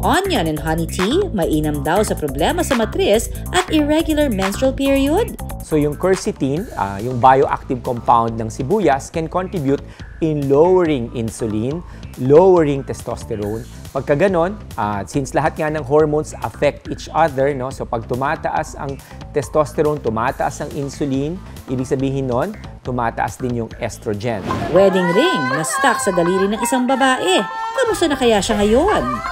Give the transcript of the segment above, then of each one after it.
onion and honey tea, mainam daw sa problema sa matris at irregular menstrual period. So yung quercetin, yung bioactive compound ng sibuyas, can contribute in lowering insulin, lowering testosterone. Pagka ganon, since lahat nga ng hormones affect each other, no? So pag tumataas ang testosterone, tumataas ang insulin, ibig sabihin nun, tumataas din yung estrogen. Wedding ring na stuck sa daliri ng isang babae. Kamusta na kaya siya ngayon?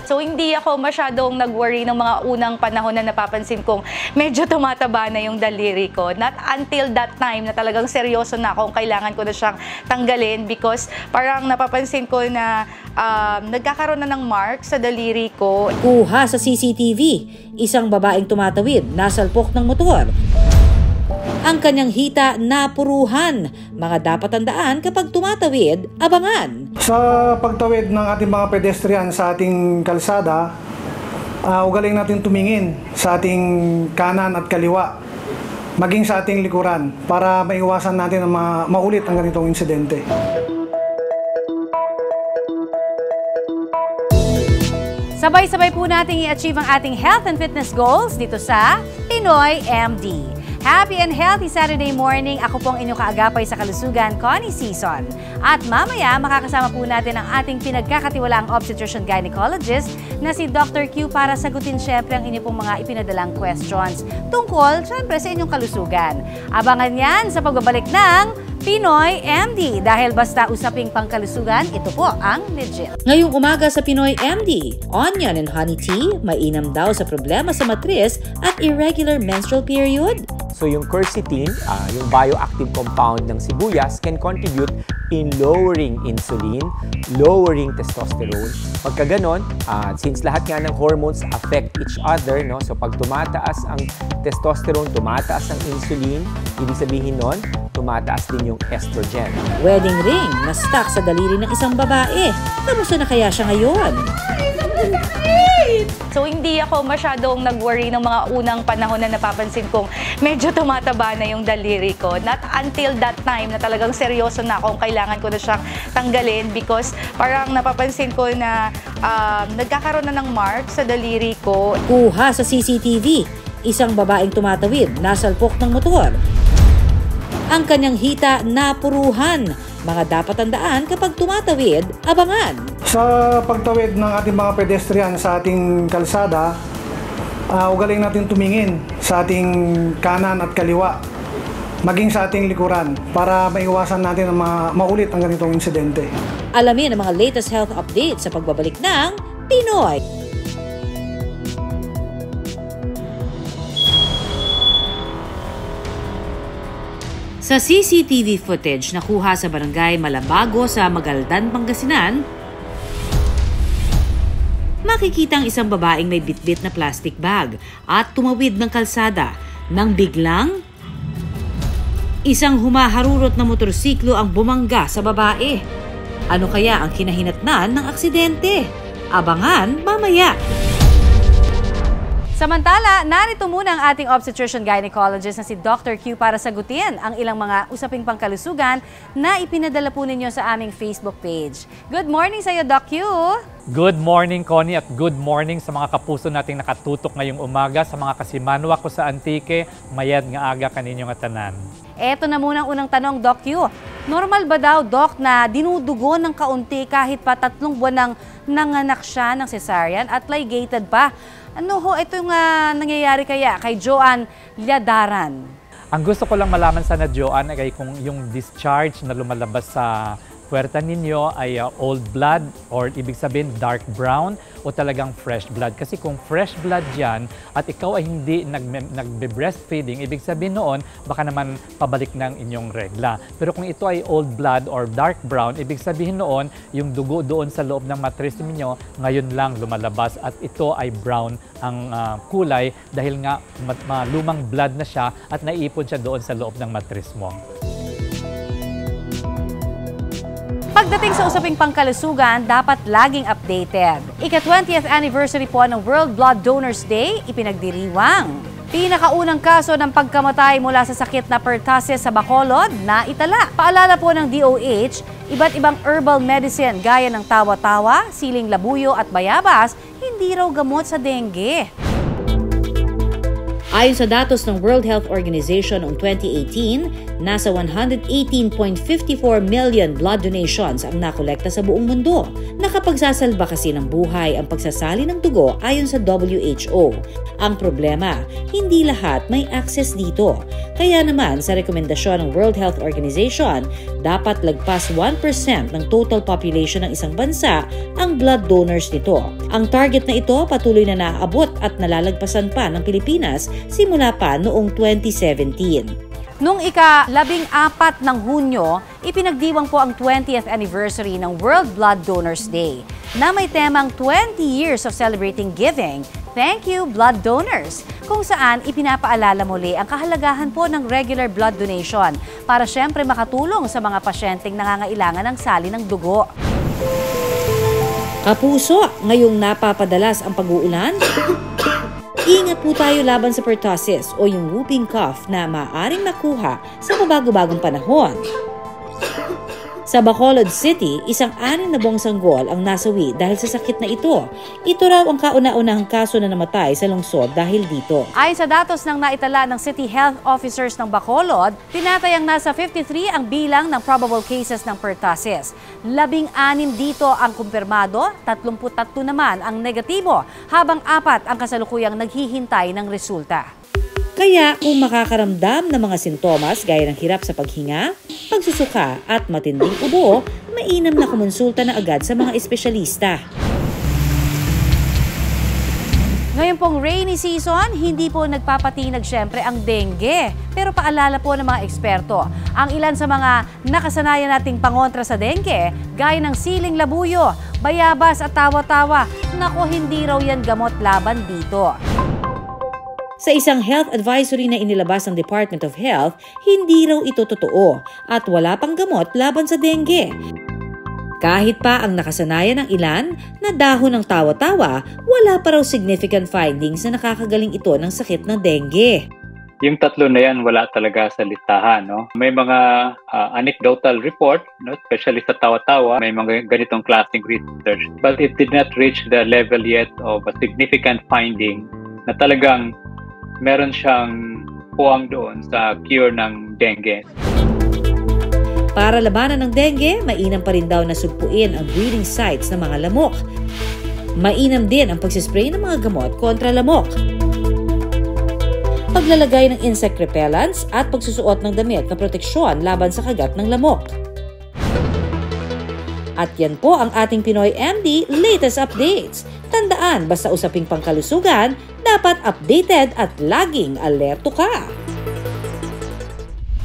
So hindi ako masyadong nag-worry ng mga unang panahon na napapansin kong medyo tumataba na yung daliri ko. Not until that time na talagang seryoso na akong kailangan ko na siyang tanggalin because parang napapansin ko na nagkakaroon na ng mark sa daliri ko. Kuha sa CCTV, isang babaeng tumatawid, nasalpok ng motor. Ang kanyang hita napuruhan. Mga dapat tandaan kapag tumatawid, abangan. Sa pagtawid ng ating mga pedestrian sa ating kalsada, ugaling natin tumingin sa ating kanan at kaliwa, maging sa ating likuran para maiwasan natin na maulit ang ganitong insidente. Sabay-sabay po nating i-achieve ang ating health and fitness goals dito sa Pinoy MD. Happy and healthy Saturday morning. Ako pong inyong kaagapay sa kalusugan, Connie Season. At mamaya, makakasama po natin ang ating pinagkakatiwalaang obstetrician gynecologist na si Dr. Q para sagutin syempre ang inyong pong mga ipinadalang questions tungkol syempre sa inyong kalusugan. Abangan yan sa pagbabalik ng Pinoy MD. Dahil basta usaping pangkalusugan, ito po ang legit. Ngayong umaga sa Pinoy MD, onion and honey tea, mainam daw sa problema sa matris at irregular menstrual period. So yung quercetin, yung bioactive compound ng sibuyas, can contribute in lowering insulin, lowering testosterone. Pagka ganon, since lahat nga ng hormones affect each other, no? So pag tumataas ang testosterone, tumataas ang insulin, ibig sabihin nun, tumataas din yung estrogen. Wedding ring na stuck sa daliri ng isang babae. Kamusta na kaya siya ngayon? So hindi ako masyadong nag-worry ng mga unang panahon na napapansin kong medyo tumataba na yung daliri ko. Not until that time na talagang seryoso na akong kailangan ko na siyang tanggalin because parang napapansin ko na nagkakaroon na ng mark sa daliri ko. Kuha sa CCTV, isang babaeng tumatawid, nasalpok ng motor. Ang kanyang hita napuruhan. Mga dapat tandaan kapag tumatawid, abangan. Sa pagtawid ng ating mga pedestrian sa ating kalsada, ugaling natin tumingin sa ating kanan at kaliwa, maging sa ating likuran para maiwasan natin na maulit ang ganitong insidente. Alamin ang mga latest health updates sa pagbabalik ng Pinoy. Sa CCTV footage na kuha sa barangay Malabago sa Magaldan, Pangasinan, makikita ang isang babaeng may bitbit na plastic bag at tumawid ng kalsada nang biglang isang humaharurot na motorsiklo ang bumangga sa babae. Ano kaya ang kinahinatnan ng aksidente? Abangan mamaya. Samantala, narito muna ang ating obstetrician gynecologist na si Dr. Q para sagutin ang ilang mga usaping pangkalusugan na ipinadala po ninyo sa aming Facebook page. Good morning sa iyo, Doc Q! Good morning, Connie, at good morning sa mga kapuso nating nakatutok ngayong umaga, sa mga kasimanwa ko sa Antique, mayad nga aga kaninyong atanan. Eto na muna ang unang tanong, Doc Q. Normal ba daw, Doc, na dinudugo ng kaunti kahit pa 3 buwan nang nanganak siya ng cesarean at ligated pa? Ano ho, ito yung nangyayari kaya kay Joanne Liadaran? Ang gusto ko lang malaman sana, Joanne, ay kung yung discharge na lumalabas sa puwerta ninyo ay old blood or ibig sabihin dark brown o talagang fresh blood. Kasi kung fresh blood yan at ikaw ay hindi nagbe-breastfeeding, ibig sabihin noon baka naman pabalik ng inyong regla. Pero kung ito ay old blood or dark brown, ibig sabihin noon yung dugo doon sa loob ng matris ninyo ngayon lang lumalabas at ito ay brown ang kulay dahil nga lumang blood na siya at naiipon siya doon sa loob ng matris mo. Pagdating sa usaping pangkalusugan, dapat laging updated. Ika-20th anniversary po ng World Blood Donors Day, ipinagdiriwang. Pinakaunang kaso ng pagkamatay mula sa sakit na pertussis sa Bacolod na itala. Paalala po ng DOH, Iba't ibang herbal medicine gaya ng tawa-tawa, siling labuyo at bayabas, hindi raw gamot sa dengue. Ayon sa datos ng World Health Organization noong 2018, nasa 118.54 million blood donations ang nakolekta sa buong mundo. Nakapagsasalba kasi ng buhay ang pagsasali ng dugo ayon sa WHO. Ang problema, hindi lahat may access dito. Kaya naman sa rekomendasyon ng World Health Organization, dapat lagpas 1% ng total population ng isang bansa ang blood donors nito. Ang target na ito patuloy na naaabot at nalalagpasan pa ng Pilipinas simula pa noong 2017. Noong ika-14 ng Hunyo, ipinagdiwang po ang 20th anniversary ng World Blood Donors Day na may temang 20 years of celebrating giving. Thank you, blood donors! Kung saan ipinapaalala muli ang kahalagahan po ng regular blood donation para syempre makatulong sa mga pasyenteng nangangailangan ng sali ng dugo. Kapuso, ngayong napapadalas ang pag-uulan, ingat po tayo laban sa pertussis o yung whooping cough na maaaring makuha sa mabago-bagong panahon. Sa Bacolod City, isang 6 na buwang sanggol ang nasawi dahil sa sakit na ito. Ito raw ang kauna-unahang kaso na namatay sa lungsod dahil dito. Ayon sa datos ng naitala ng City Health Officers ng Bacolod, tinatayang nasa 53 ang bilang ng probable cases ng pertussis. 16 dito ang kumpirmado, 33 naman ang negatibo, habang 4 ang kasalukuyang naghihintay ng resulta. Kaya kung makakaramdam ng mga sintomas gaya ng hirap sa paghinga, pagsusuka at matinding ubo, mainam na kumonsulta na agad sa mga espesyalista. Ngayon pong rainy season, hindi po nagpapatinag syempre ang dengue. Pero paalala po ng mga eksperto, ang ilan sa mga nakasanayan nating pangontra sa dengue, gaya ng siling labuyo, bayabas at tawa-tawa, nako hindi raw yan gamot laban dito. Sa isang health advisory na inilabas ng Department of Health, hindi raw ito totoo at wala pang gamot laban sa dengue. Kahit pa ang nakasanayan ng ilan na dahon ng tawa-tawa, wala pa raw significant findings na nakakagaling ito ng sakit ng dengue. Yung tatlo na yan, wala talaga sa listahan. No? May mga anecdotal report, no? Especially sa tawa-tawa, may mga ganitong klaseng research. But it did not reach the level yet of a significant finding na talagang meron siyang puwang doon sa cure ng dengue. Para labanan ng dengue, mainam pa rin daw na sugpuin ang breeding sites ng mga lamok. Mainam din ang pagsispray ng mga gamot kontra lamok. Paglalagay ng insect repellents at pagsusuot ng damit na proteksyon laban sa kagat ng lamok. At yan po ang ating Pinoy MD latest updates. Tandaan, basta usaping pangkalusugan, dapat updated at laging alerto ka.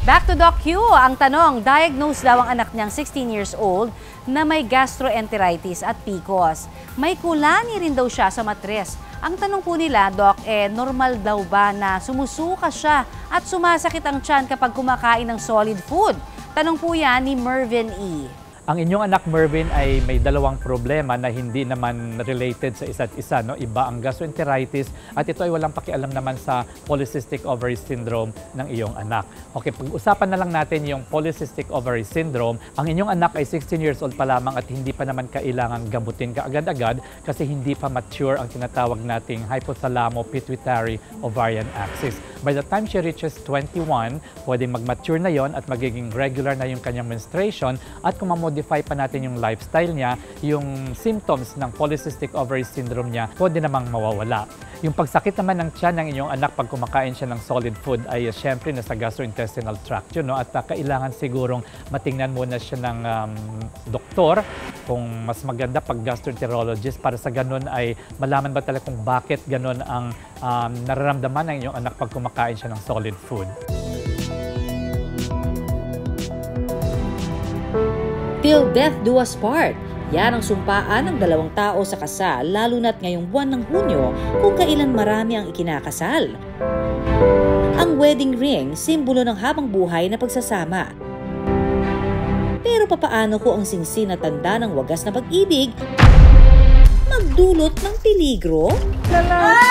Back to Doc Q, ang tanong, diagnosed daw ang anak niyang 16 years old na may gastroenteritis at PCOS. May kulani rin daw siya sa matres. Ang tanong po nila, Doc, normal daw ba na sumusuka siya at sumasakit ang tiyan kapag kumakain ng solid food? Tanong po yan ni Mervin E. Ang inyong anak Mervin ay may dalawang problema na hindi naman related sa isa't isa. No? Iba ang gastroenteritis at ito ay walang pakialam naman sa polycystic ovary syndrome ng iyong anak. Okay, pag-usapan na lang natin yung polycystic ovary syndrome. Ang inyong anak ay 16 years old pa lamang at hindi pa naman kailangang gamutin kaagad-agad kasi hindi pa mature ang tinatawag nating hypothalamo-pituitary ovarian axis. By the time she reaches 21, pwedeng mag-mature na yon at magiging regular na yung kanyang menstruation at kung modify pa natin yung lifestyle niya, yung symptoms ng polycystic ovary syndrome niya, pwede namang mawawala. Yung pagsakit naman ng tiyan ng inyong anak pag kumakain siya ng solid food ay syempre nasa gastrointestinal tract yun, no? At kailangan sigurong matingnan muna siya ng doktor kung mas maganda pag gastroenterologist para sa ganun ay malaman ba talaga kung bakit ganun ang nararamdaman ng inyong anak pag kumakain siya ng solid food. Till death do us part. Yan ang sumpaan ng dalawang tao sa kasal, lalo na't ngayong buwan ng Hunyo kung kailan marami ang ikinakasal. Ang wedding ring, simbolo ng habang buhay na pagsasama. Pero papaano ko ang singsing na tanda ng wagas na pag-ibig magdulot ng peligro? Aray!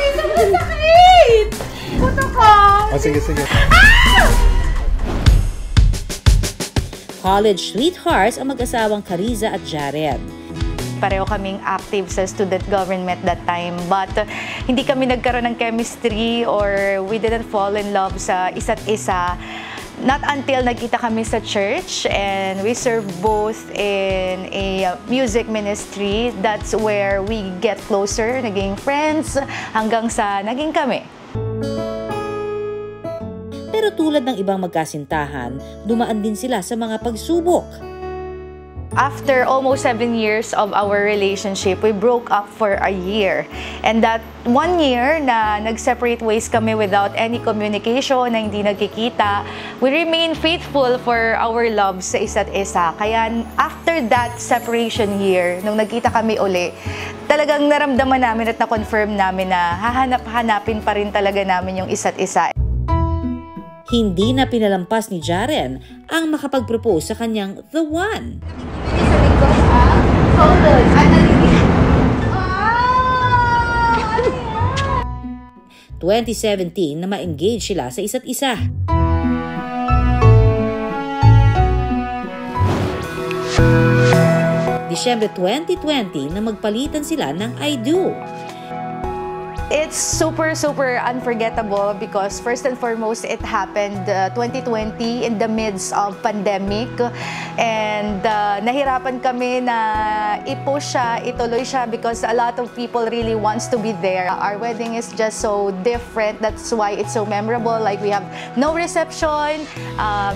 Ito masakit! Puto ko! Sige. College sweethearts ang mag-asawang Cariza at Jaren. Pareho kaming active sa student government that time, but hindi kami nagkaroon ng chemistry or we didn't fall in love sa isa't isa. Not until nagkita kami sa church and we serve both in a music ministry. That's where we get closer, naging friends, hanggang sa naging kami. Pero tulad ng ibang magkasintahan, dumaan din sila sa mga pagsubok. After almost 7 years of our relationship, we broke up for a year. And that 1 year na nag-separate ways kami without any communication, na hindi nagkikita, we remain faithful for our love sa isa't isa. Kaya after that separation year, nung nagkita kami uli, talagang naramdaman namin at na-confirm namin na hahanap-hanapin pa rin talaga namin yung isa't isa. Hindi na pinalampas ni Jaren ang makapag-propose sa kanyang the one. 2017 na ma-engage sila sa isa't isa. Disyembre 2020 na magpalitan sila ng I do. It's super unforgettable because first and foremost, it happened 2020 in the midst of pandemic. And nahirapan kami na i-push siya, ituloy siya because a lot of people really wants to be there. Our wedding is just so different. That's why it's so memorable. Like we have no reception.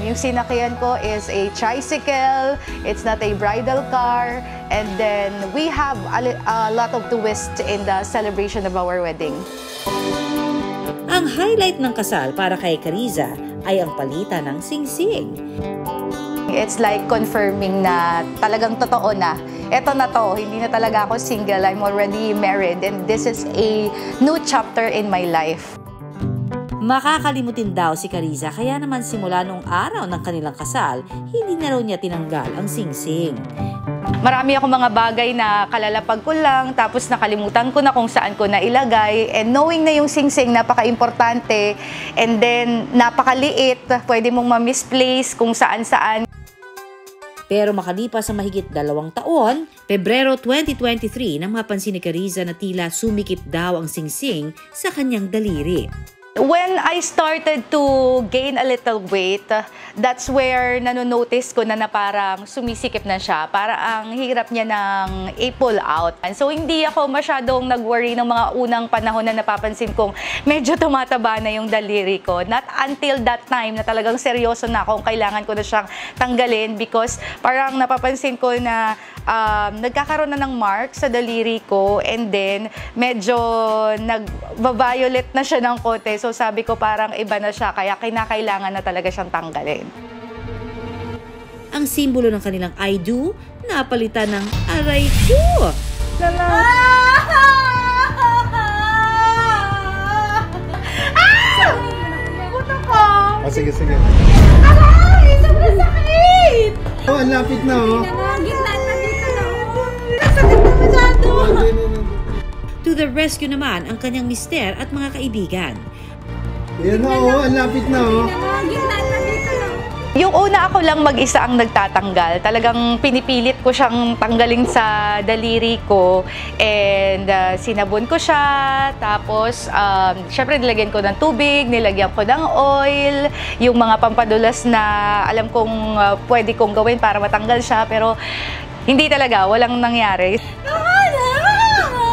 Yung sinakyan ko is a tricycle. It's not a bridal car. And then we have a lot of twists in the celebration of our wedding. Ang highlight ng kasal para kay Cariza ay ang palitan ng singsing. It's like confirming na talagang totoo na. Eto na to, hindi na talaga ako single. I'm already married and this is a new chapter in my life. Makakalimutin daw si Cariza kaya naman simula nung araw ng kanilang kasal, hindi na raw niya tinanggal ang singsing. Marami akong mga bagay na kalalapag ko lang, tapos nakalimutan ko na kung saan ko na ilagay. And knowing na yung singsing, napaka-importante. And then, napakaliit, pwede mong ma-misplace kung saan-saan. Pero makalipas sa mahigit 2 taon, Pebrero 2023 nang mapansin ni Cariza na tila sumikip daw ang singsing sa kanyang daliri. When I started to gain a little weight, that's where nanonotice ko na parang sumisikip na siya. Para ang hirap niya ng i-pull out. So hindi ako masyadong nag-worry ng mga unang panahon na napapansin kong medyo tumataba na yung daliri ko. Not until that time na talagang seryoso na akong kailangan ko na siyang tanggalin because parang napapansin ko na nagkakaroon na ng mark sa daliri ko and then medyo nag-violet na siya ng konti. So sabi ko parang iba na siya kaya kinakailangan na talaga siyang tanggalin. Ang simbolo ng kanilang I do, napalitan ng aray ko. Sige. Aray! Sobrang sakit! Oh, ang lapit na oh. Gitna na dito na oh. Sakit na masyado. To the rescue naman ang kanyang mister at mga kaibigan. Yan na oh, ang lapit na oh. Gitna na dito na. Yung una ako lang mag-isa ang nagtatanggal. Talagang pinipilit ko siyang tanggalin sa daliri ko. And sinabon ko siya. Tapos, syempre nilagyan ko ng tubig, nilagyan ko ng oil. Yung mga pampadulas na alam kong pwede kong gawin para matanggal siya. Pero hindi talaga, walang nangyari.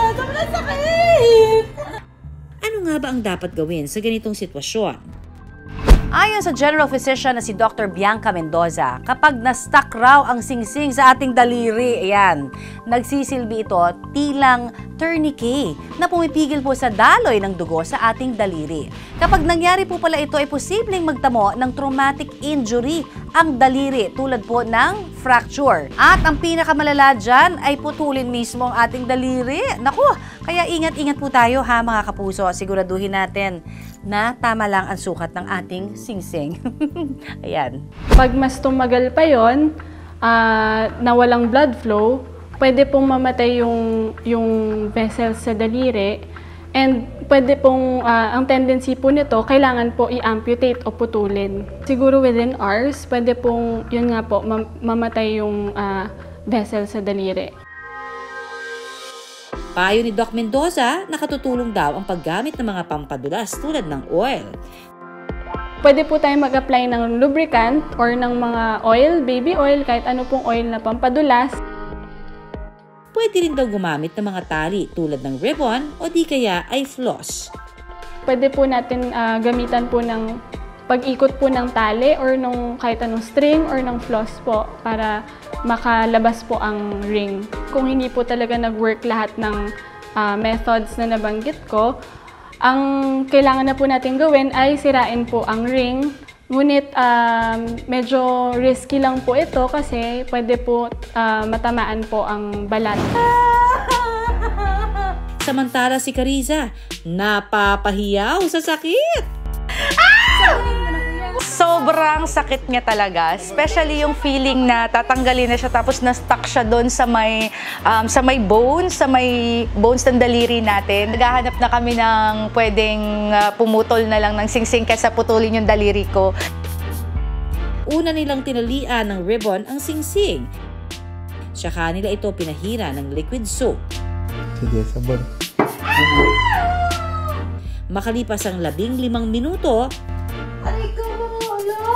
Sobrang sakit! Ano nga ba ang dapat gawin sa ganitong sitwasyon? Ayon sa General Physician na si Dr. Bianca Mendoza, kapag na-stuck raw ang singsing sa ating daliri, ayan, nagsisilbi ito tilang tourniquet na pumipigil po sa daloy ng dugo sa ating daliri. Kapag nangyari po pala ito, ay posibleng magtamo ng traumatic injury ang daliri tulad po ng fracture. At ang pinakamalala dyan ay putulin mismo ang ating daliri. Naku, kaya ingat-ingat po tayo ha mga kapuso. Siguraduhin natin na tama lang ang sukat ng ating singsing. Ayan. Pag mas tumagal pa yon, na walang blood flow, pwede pong mamatay yung vessel sa daliri And pwede pong, ang tendency po nito, kailangan po i-amputate o putulin. Siguro within hours, pwede pong, yun nga po, mamatay yung vessel sa daliri. Payo ni Doc Mendoza, nakatutulong daw ang paggamit ng mga pampadulas tulad ng oil. Pwede po tayo mag-apply ng lubricant or ng mga oil, baby oil, kahit ano pong oil na pampadulas. Pwede rin daw gumamit ng mga tali tulad ng ribbon o di kaya ay floss. Pwede po natin gamitan po ng pag-ikot po ng tali or nung kahit anong string or ng floss po para makalabas po ang ring. Kung hindi po talaga nag-work lahat ng methods na nabanggit ko, ang kailangan na po natin gawin ay sirain po ang ring. Ngunit medyo risky lang po ito kasi pwede po matamaan po ang balat. Samantala si Cariza, napapahiyaw sa sakit. Sobrang sakit niya talaga, especially yung feeling na tatanggalin na siya tapos na-stuck siya doon sa may bones ng daliri natin. Naghahanap na kami ng pwedeng pumutol na lang ng singsing kaysa putulin yung daliri ko. Una nilang tinalian ng ribbon ang singsing. Saka nila ito pinahira ng liquid soap. Sige, sabon. Makalipas ang 15 minuto,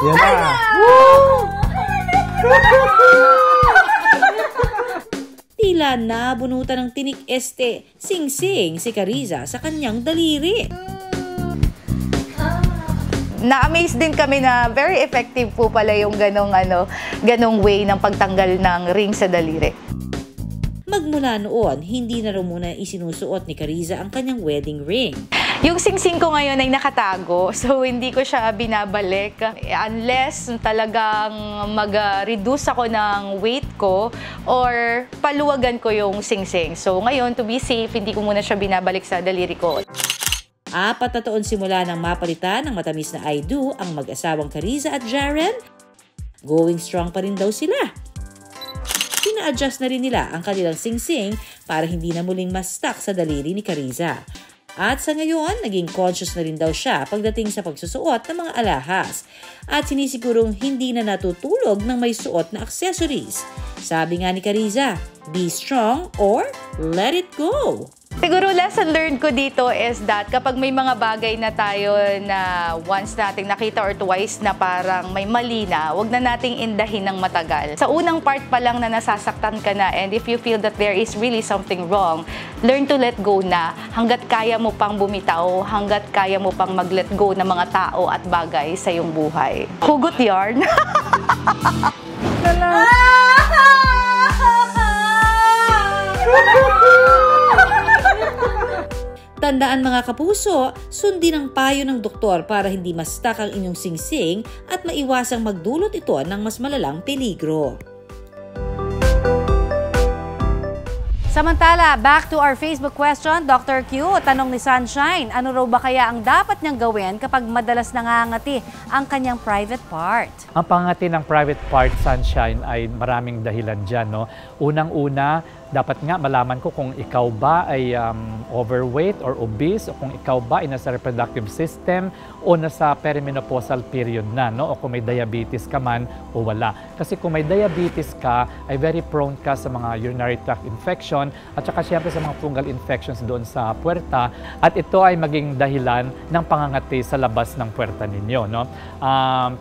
yan na! tila nabunutan ng tinik singsing si Cariza sa kanyang daliri. Na-amaze din kami na very effective po pala yung ganong way ng pagtanggal ng ring sa daliri. Magmula noon, hindi na rin muna isinusuot ni Cariza ang kanyang wedding ring. Yung singsing ko ngayon ay nakatago, so hindi ko siya binabalik unless talagang mag-reduce ako ng weight ko or paluwagan ko yung singsing. So ngayon, to be safe, hindi ko muna siya binabalik sa daliri ko. 4 na taon simula nang mapalitan ng matamis na I do ang mag-asawang Cariza at Jaren, going strong pa rin daw sila. Pina-adjust na rin nila ang kanilang singsing para hindi na muling ma-stuck sa daliri ni Cariza. At sa ngayon, naging conscious na rin daw siya pagdating sa pagsusuot ng mga alahas at sinisigurong hindi na natutulog ng may suot na accessories. Sabi nga ni Cariza, be strong or let it go. Siguro lesson learned ko dito is that kapag may mga bagay na tayo na once nating nakita or twice na parang may mali na, wag na nating indahin ng matagal. Sa unang part pa lang na nasasaktan ka na and if you feel that there is really something wrong, learn to let go na hanggat kaya mo pang bumitaw, hanggat kaya mo pang mag-let go ng mga tao at bagay sa iyong buhay. Hugot yarn! Tandaan mga kapuso, sundin ang payo ng doktor para hindi ma-stuck ang inyong singsing at maiwasang magdulot ito ng mas malalang peligro. Samantala, back to our Facebook question, Dr. Q, tanong ni Sunshine, ano raw ba kaya ang dapat niyang gawin kapag madalas nangangati ang kanyang private part? Ang pangangati ng private part, Sunshine, ay maraming dahilan dyan. No? Unang-una, dapat nga malaman ko kung ikaw ba ay overweight or obese o kung ikaw ba ay nasa reproductive system o nasa perimenopausal period na, no? O kung may diabetes ka man o wala. Kasi kung may diabetes ka, ay very prone ka sa mga urinary tract infection at saka siyempre sa mga fungal infections doon sa puwerta at ito ay maging dahilan ng pangangati sa labas ng puwerta ninyo. No?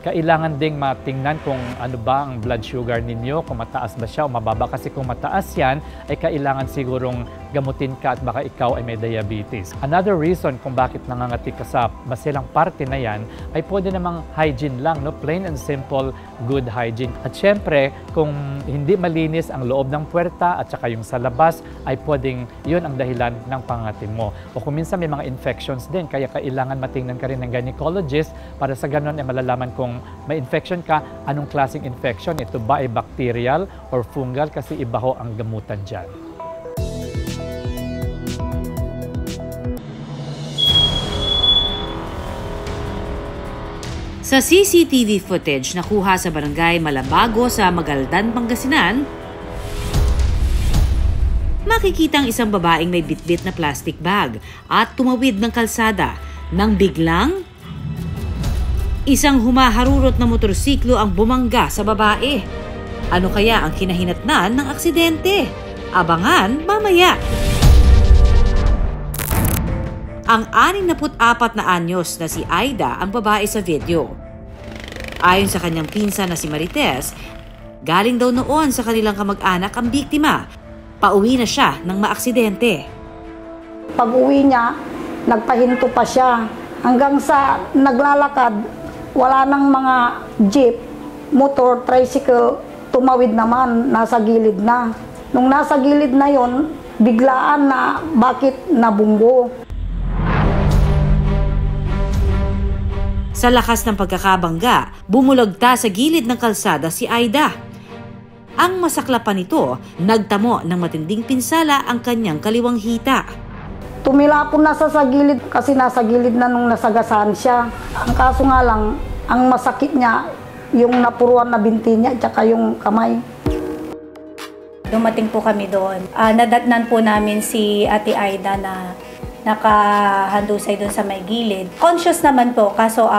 Kailangan ding matingnan kung ano ba ang blood sugar ninyo, kung mataas ba siya o mababa kasi kung mataas yan, ay kailangan sigurong gamutin ka at baka ikaw ay may diabetes. Another reason kung bakit nangangati ka sa masilang parte na yan ay pwede namang hygiene lang, no? Plain and simple, good hygiene. At syempre, kung hindi malinis ang loob ng puwerta at saka yung sa labas, ay pwedeng yun ang dahilan ng pangangati mo. O kung minsan may mga infections din, kaya kailangan matingnan ka rin ng gynecologist para sa ganun ay malalaman kung may infection ka, anong klaseng infection, ito ba ay bacterial or fungal kasi iba ho ang gamutan dyan. Sa CCTV footage na kuha sa barangay Malabago sa Magaldan, Pangasinan, makikita ang isang babaeng may bitbit na plastic bag at tumawid ng kalsada nang biglang isang humaharurot na motorsiklo ang bumangga sa babae. Ano kaya ang kinahinatnan ng aksidente? Abangan mamaya. Ang 64 na anyos na si Aida ang babae sa video. Ayon sa kanyang pinsan na si Marites, galing daw noon sa kanilang kamag-anak ang biktima. Pauwi na siya nang maaksidente. Pag-uwi niya, nagpahinto pa siya. Hanggang sa naglalakad, wala nang mga jeep, motor, tricycle, tumawid naman, nasa gilid na. Nung nasa gilid na yon, biglaan na bakit nabunggo. Sa lakas ng pagkakabangga, bumulagta sa gilid ng kalsada si Aida. Ang masaklapan nito, nagtamo ng matinding pinsala ang kanyang kaliwang hita. Tumilapon na sa gilid kasi nasa gilid na nung nasagasaan siya. Ang kaso nga lang, ang masakit niya, yung napuruan na binti niya at saka yung kamay. Dumating po kami doon. Nadatnan po namin si Ate Aida na nakahandusay doon sa may gilid. Conscious naman po, kaso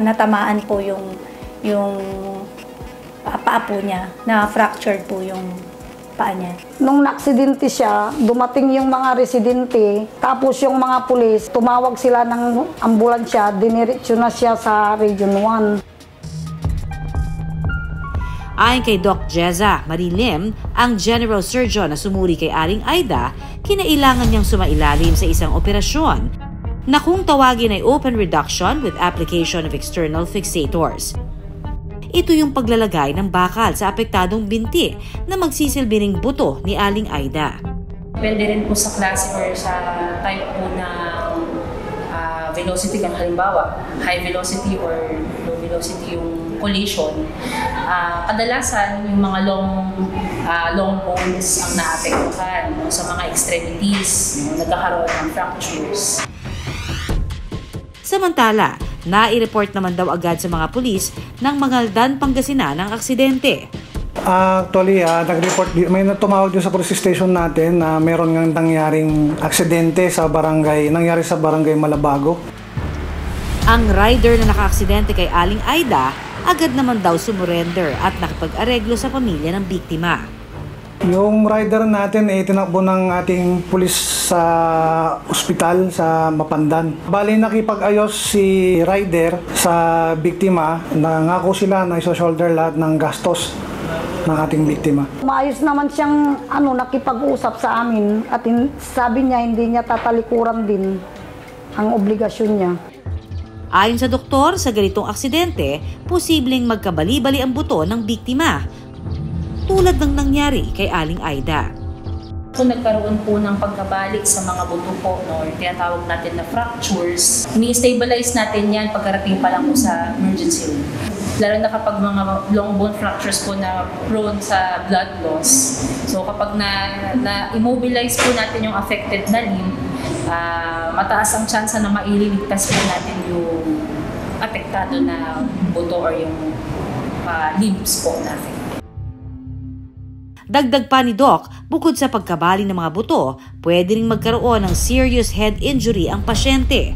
natamaan po yung paa po niya, na fractured po yung paa niya. Nung naaksidente siya, dumating yung mga residente, tapos yung mga pulis, tumawag sila ng ambulansya, diniretso na siya sa Region 1. Ayon kay Doc Jeza Marilim, ang General Surgeon na sumuri kay Aling Aida, kinailangan niyang sumailalim sa isang operasyon na kung tawagin ay open reduction with application of external fixators. Ito yung paglalagay ng bakal sa apektadong binti na magsisilbing buto ni Aling Aida. Depende rin po sa klase or sa type po ng velocity, kung halimbawa high velocity or low velocity yung collision. Kadalasan yung mga long bones ang naapektuhan, sa mga extremities, nagkakaroon ng fractures. Samantala, nai-report naman daw agad sa mga pulis ng Mangaldan, Pangasinan ang aksidente. Actually, nag-report, may tumawag doon sa police station natin na meron ngang nangyaring aksidente nangyari sa barangay Malabago. Ang rider na naka-aksidente kay Aling Aida, agad naman daw sumurrender at nakipag-areglo sa pamilya ng biktima. Yung rider natin tinakbo ng ating pulis sa ospital sa Mapandan. Bali nakipag-ayos si rider sa biktima, nangako sila na iso-shoulder lahat ng gastos ng ating biktima. Maayos naman siyang nakipag-usap sa amin at sabi niya hindi niya tatalikuran din ang obligasyon niya. Ayon sa doktor, sa ganitong aksidente, posibleng magkabali-bali ang buto ng biktima, tulad ng nangyari kay Aling Aida. Kung nagkaroon po ng pagkabalik sa mga buto po, or tinatawag natin na fractures, ni-stabilize natin yan pagkarating pa lang po sa emergency room. Lalo na kapag mga long bone fractures po na prone sa blood loss. So kapag na-immobilize po natin yung affected na limb, mataas ang chance na maililigtas po natin yung apektado na buto or yung limbs po natin. Dagdag pa ni Doc, bukod sa pagkabali ng mga buto, pwede ring magkaroon ng serious head injury ang pasyente.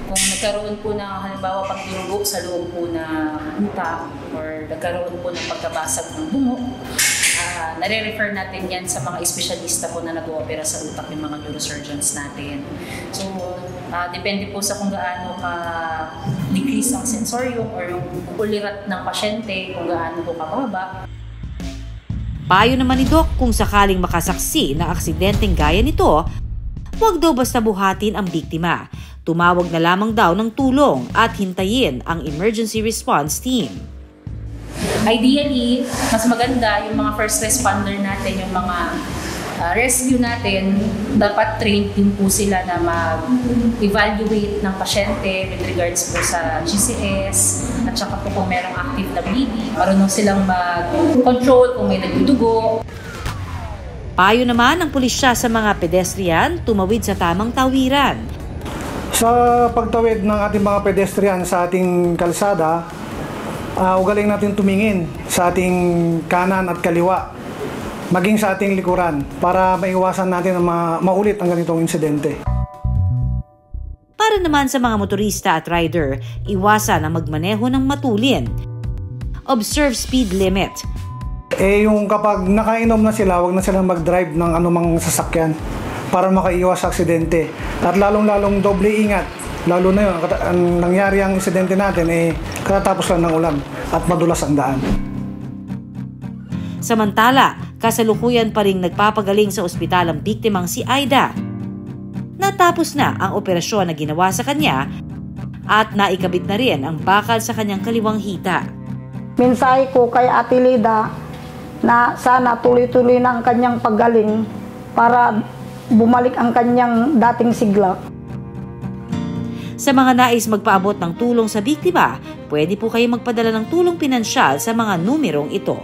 Kung nagkaroon po ng halimbawa pagdurugo sa loob po ng utak or nagkaroon po ng pagkabasag ng bungo, nare-refer natin yan sa mga espesyalista po na nag-oopera sa utak, yung mga neurosurgeons natin. So, depende po sa kung gaano ka-decrease ang sensorium or yung ulirat ng pasyente, kung gaano po kababa. Payo naman ni Doc, kung sakaling makasaksi ng aksidenteng gaya nito, huwag daw basta buhatin ang biktima. Tumawag na lamang daw ng tulong at hintayin ang emergency response team. Ideally, mas maganda yung mga first responder natin, yung mga rescue natin, dapat trained din po sila na mag-evaluate ng pasyente with regards po sa GCS at saka po kung merong active na bleeding. Marunong silang mag-control kung may nagdudugo. Payo naman ng pulisya sa mga pedestrian, tumawid sa tamang tawiran. Sa pagtawid ng ating mga pedestrian sa ating kalsada, ugaling natin tumingin sa ating kanan at kaliwa. maging sa ating likuran para maiwasan natin na maulit ang ganitong insidente. Para naman sa mga motorista at rider, iwasan ang magmaneho ng matulin. Observe speed limit. Yung kapag nakainom na sila, huwag na silang mag-drive ng anumang sasakyan para makaiwas sa aksidente. At lalong-lalong doble ingat. Lalo na yun, ang nangyari ang insidente natin, katatapos lang ng ulan at madulas ang daan. Samantala, kasalukuyan pa ring nagpapagaling sa ospital ang biktimang si Aida. Natapos na ang operasyon na ginawa sa kanya at naikabit na rin ang bakal sa kanyang kaliwang hita. Mensahe ko kay Ate Lida na sana tuloy-tuloy na ang kanyang paggaling para bumalik ang kanyang dating sigla. Sa mga nais magpaabot ng tulong sa biktima, pwede po kayo magpadala ng tulong pinansyal sa mga numerong ito.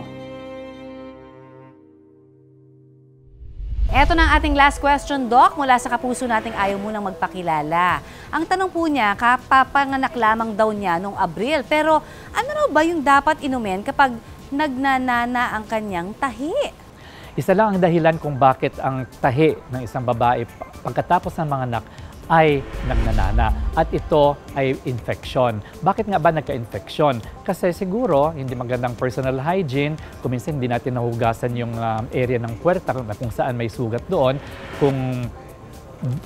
Eto na ang ating last question, Doc, mula sa kapuso nating ayaw munang magpakilala. Ang tanong po niya, kapapanganak lamang daw niya noong Abril, pero ano raw ba yung dapat inumin kapag nagnanana ang kanyang tahi? Isa lang ang dahilan kung bakit ang tahi ng isang babae pagkatapos ng manganak ay nagnanana. At ito ay infection. Bakit nga ba nagka-infection? Kasi siguro, hindi magandang personal hygiene. Kung minsan hindi natin nahugasan yung area ng puwerta kung saan may sugat doon. Kung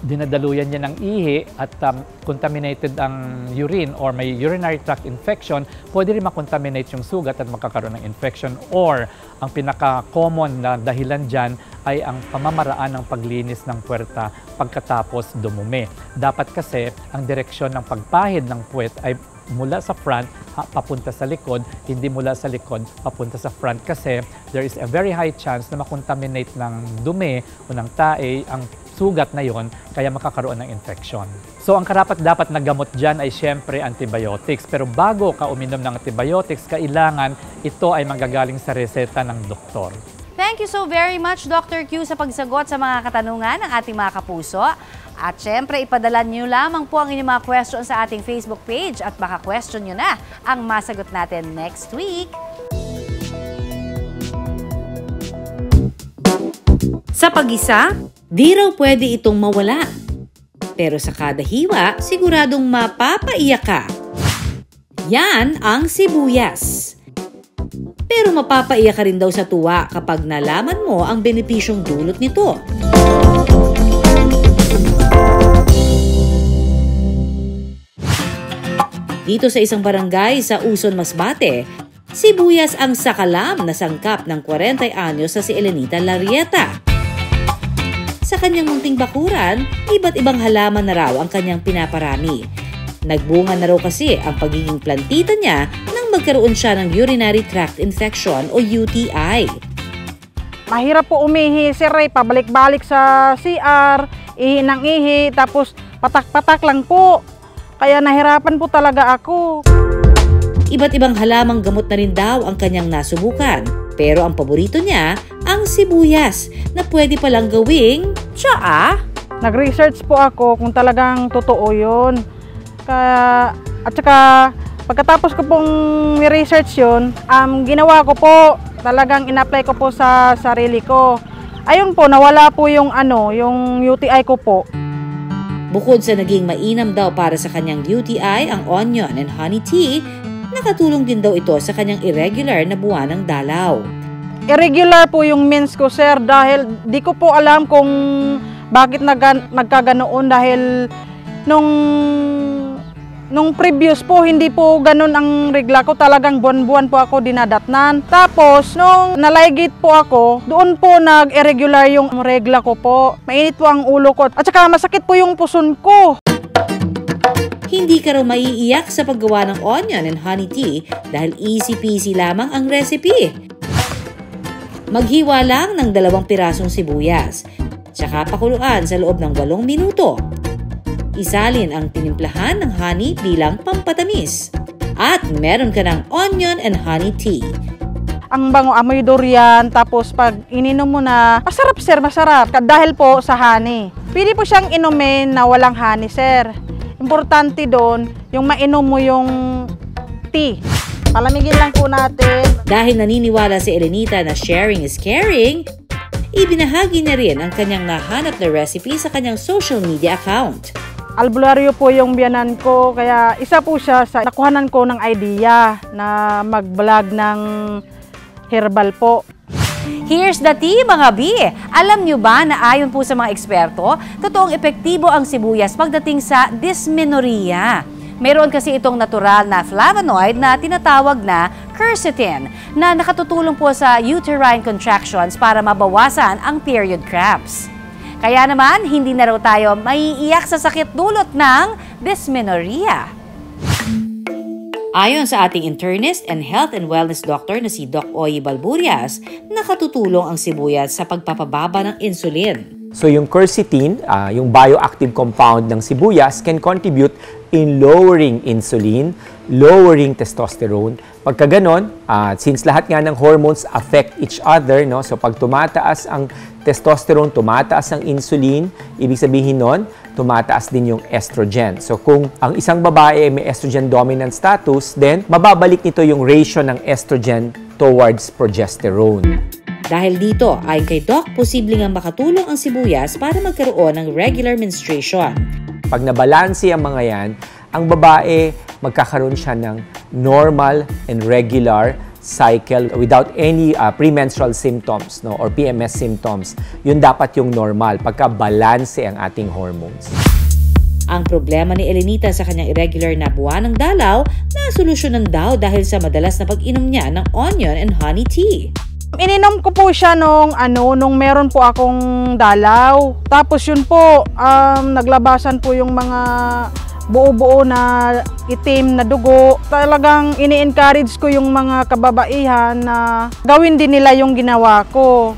dinadaluyan niya ng ihi at contaminated ang urine or may urinary tract infection, pwede rin makontaminate yung sugat at magkakaroon ng infection. Or, ang pinaka-common na dahilan dyan ay ang pamamaraan ng paglinis ng puwerta pagkatapos dumumi. Dapat kasi ang direksyon ng pagpahid ng puwet ay mula sa front papunta sa likod, hindi mula sa likod papunta sa front kasi there is a very high chance na makontaminate ng dumi o ng tae ang sugat na yon, kaya makakaroon ng infection. So ang karapat-dapat na gamot dyan ay syempre antibiotics. Pero bago ka uminom ng antibiotics, kailangan ito ay manggagaling sa reseta ng doktor. Thank you so very much, Dr. Q, sa pagsagot sa mga katanungan ng ating mga kapuso. At syempre, ipadala niyo lamang po ang inyong mga questions sa ating Facebook page at baka question nyo na ang masagot natin next week. Sa pag-isa, di raw pwede itong mawala. Pero sa kada hiwa, siguradong mapapaiyak ka. Yan ang sibuyas. Pero mapapaiyak ka rin daw sa tuwa kapag nalaman mo ang benepisyong dulot nito. Dito sa isang barangay sa Uson, Masbate, sibuyas ang sakalam na sangkap ng 40 anyos sa si Elenita Larrieta. Sa kanyang munting bakuran, iba't ibang halaman na raw ang kanyang pinaparami. Nagbunga na raw kasi ang pagiging plantita niya nang magkaroon siya ng urinary tract infection o UTI. Mahirap po umihi, Sir Ray, pabalik-balik sa CR, ihi ng ihi, tapos patak-patak lang po. Kaya nahirapan po talaga ako. Iba't ibang halamang gamot na rin daw ang kanyang nasubukan. Pero ang paborito niya, ang sibuyas na pwede palang gawing tsaa. Nag-research po ako kung talagang totoo yun. At saka pagkatapos ko pong research yun, ginawa ko po, talagang in-apply ko po sa sarili ko. Ayun po, nawala po yung UTI ko po. Bukod sa naging mainam daw para sa kanyang UTI, ang onion and honey tea, nakatulong din daw ito sa kanyang irregular na buwan ng dalaw. Irregular po yung mens ko, sir, dahil di ko po alam kung bakit nagkaganoon dahil nung previous po, hindi po ganun ang regla ko. Talagang buwan-buwan po ako dinadatnan. Tapos, nung nalaygit po ako, doon po nag-irregular yung regla ko po. Mainit po ang ulo ko. At saka masakit po yung puson ko. Hindi ka raw maiiyak sa paggawa ng onion and honey tea dahil easy-peasy lamang ang recipe. Maghiwa lang ng 2 pirasong sibuyas, tsaka pakuluan sa loob ng 8 minuto. Isalin ang tinimplahan ng honey bilang pampatamis. At meron ka ng onion and honey tea. Ang bango, amoy durian, tapos pag ininom mo na, masarap sir, masarap. Dahil po sa honey. Pwede po siyang inumin na walang honey, sir. Importante doon, yung mainom mo yung tea. Palamigin lang po natin. Dahil naniniwala si Elenita na sharing is caring, ibinahagi na rin ang kanyang nahanap na recipe sa kanyang social media account. Albularyo po yung biyanan ko, kaya isa po siya sa nakuhanan ko ng idea na mag-vlog ng herbal po. Here's the tea, mga bi! Alam nyo ba na ayon po sa mga eksperto, totoong epektibo ang sibuyas pagdating sa dysmenorrhea? Meron kasi itong natural na flavonoid na tinatawag na quercetin na nakatutulong po sa uterine contractions para mabawasan ang period cramps. Kaya naman, hindi na raw tayo maiiyak sa sakit dulot ng dysmenorrhea. Ayon sa ating internist and health and wellness doctor na si Doc Oy Balburias, nakatutulong ang sibuyas sa pagpapababa ng insulin. So yung quercetin, yung bioactive compound ng sibuyas, can contribute in lowering insulin, lowering testosterone. Pagka ganon, since lahat nga ng hormones affect each other, no? So pag tumataas ang testosterone, tumataas ang insulin, ibig sabihin nun, tumataas din yung estrogen. So kung ang isang babae may estrogen dominant status, then mababalik nito yung ratio ng estrogen towards progesterone. Dahil dito, ayon kay Doc, posibleng ang makatulong ang sibuyas para magkaroon ng regular menstruation. Pag nabalanse ang mga yan, ang babae magkakaroon siya ng normal and regular cycle without any premenstrual symptoms, no, or PMS symptoms. Yun dapat yung normal, pagka-balanse ang ating hormones. Ang problema ni Elenita sa kanyang irregular na buwan ng dalaw, nasolusyonan daw dahil sa madalas na pag-inom niya ng onion and honey tea. Ininom ko po siya nung meron po akong dalaw. Tapos yun po, naglabasan po yung mga buo-buo na itim na dugo. Talagang ini-encourage ko yung mga kababaihan na gawin din nila yung ginawa ko.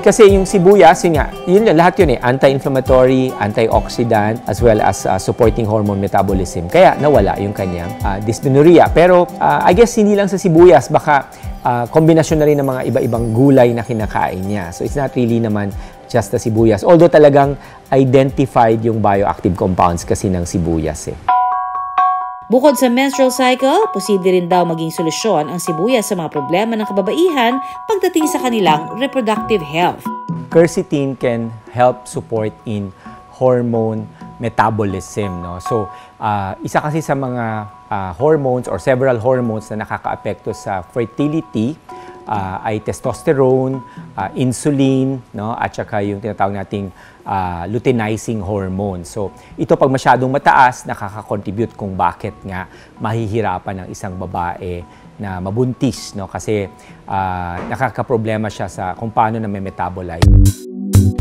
Kasi yung sibuyas, yun lahat yun anti-inflammatory, antioxidant, as well as supporting hormone metabolism. Kaya nawala yung kanyang dysmenorrhea. Pero I guess hindi lang sa sibuyas, baka kombinasyon na rin ng mga iba-ibang gulay na kinakain niya. So it's not really naman just the sibuyas. Although talagang identified yung bioactive compounds kasi ng sibuyas . Bukod sa menstrual cycle, posible rin daw maging solusyon ang sibuyas sa mga problema ng kababaihan pagdating sa kanilang reproductive health. Quercetin can help support in hormone metabolism. No? So, isa kasi sa mga hormones or several hormones na nakakaapekto sa fertility ay testosterone, insulin, no? At saka yung tinatawag nating luteinizing hormone. So, ito pag masyadong mataas, nakaka-contribute kung bakit nga mahihirapan ng isang babae na mabuntis, no? Kasi nakakaproblema siya sa kung paano na may metabolize.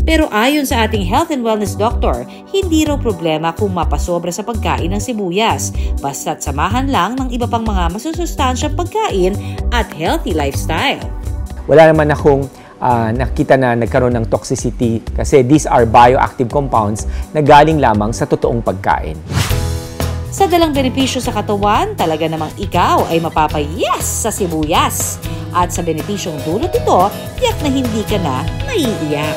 Pero ayon sa ating health and wellness doctor, hindi raw problema kung mapasobra sa pagkain ng sibuyas, basta't samahan lang ng iba pang mga masusustansyang pagkain at healthy lifestyle. Wala naman akong nakita na nagkaroon ng toxicity kasi these are bioactive compounds na galing lamang sa totoong pagkain. Sa dalang benepisyo sa katawan, talaga namang ikaw ay mapapayes sa sibuyas. At sa benepisyong dulot ito, tiyak na hindi ka na maiiyak.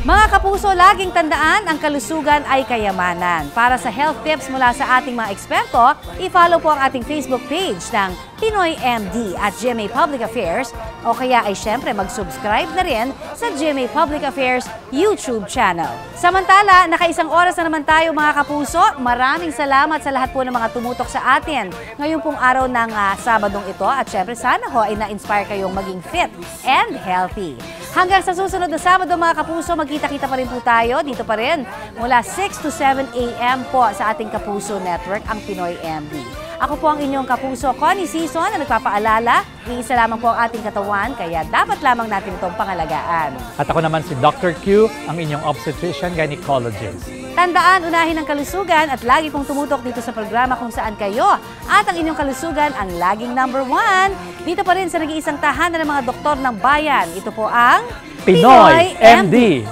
Mga kapuso, laging tandaan, ang kalusugan ay kayamanan. Para sa health tips mula sa ating mga eksperto, i-follow po ang ating Facebook page ng Pinoy MD at GMA Public Affairs o kaya ay syempre mag-subscribe na rin sa GMA Public Affairs YouTube channel. Samantala, nakaisang oras na naman tayo mga kapuso. Maraming salamat sa lahat po ng mga tumutok sa atin ngayon pong araw ng Sabadong ito at syempre sana ho ay na-inspire kayong maging fit and healthy. Hanggang sa susunod na Sabado mga kapuso, magkita-kita pa rin po tayo dito pa rin mula 6 to 7 a.m. po sa ating Kapuso Network, ang Pinoy MD. Ako po ang inyong kapuso, Connie Season, na nagpapaalala, iisa lamang po ang ating katawan, kaya dapat lamang natin itong pangalagaan. At ako naman si Dr. Q, ang inyong obstetrician gynecologist. Tandaan, unahin ang kalusugan at lagi pong tumutok dito sa programa kung saan kayo at ang inyong kalusugan ang laging #1. Dito pa rin sa nag-iisang tahanan ng mga doktor ng bayan. Ito po ang Pinoy MD.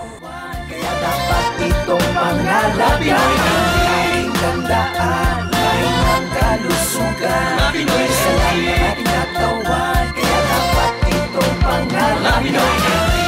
Kaya dapat itong pangalapin ay tandaan ang kalusugan. Sa lahat ng ating katawan, kaya dapat itong pangalapin.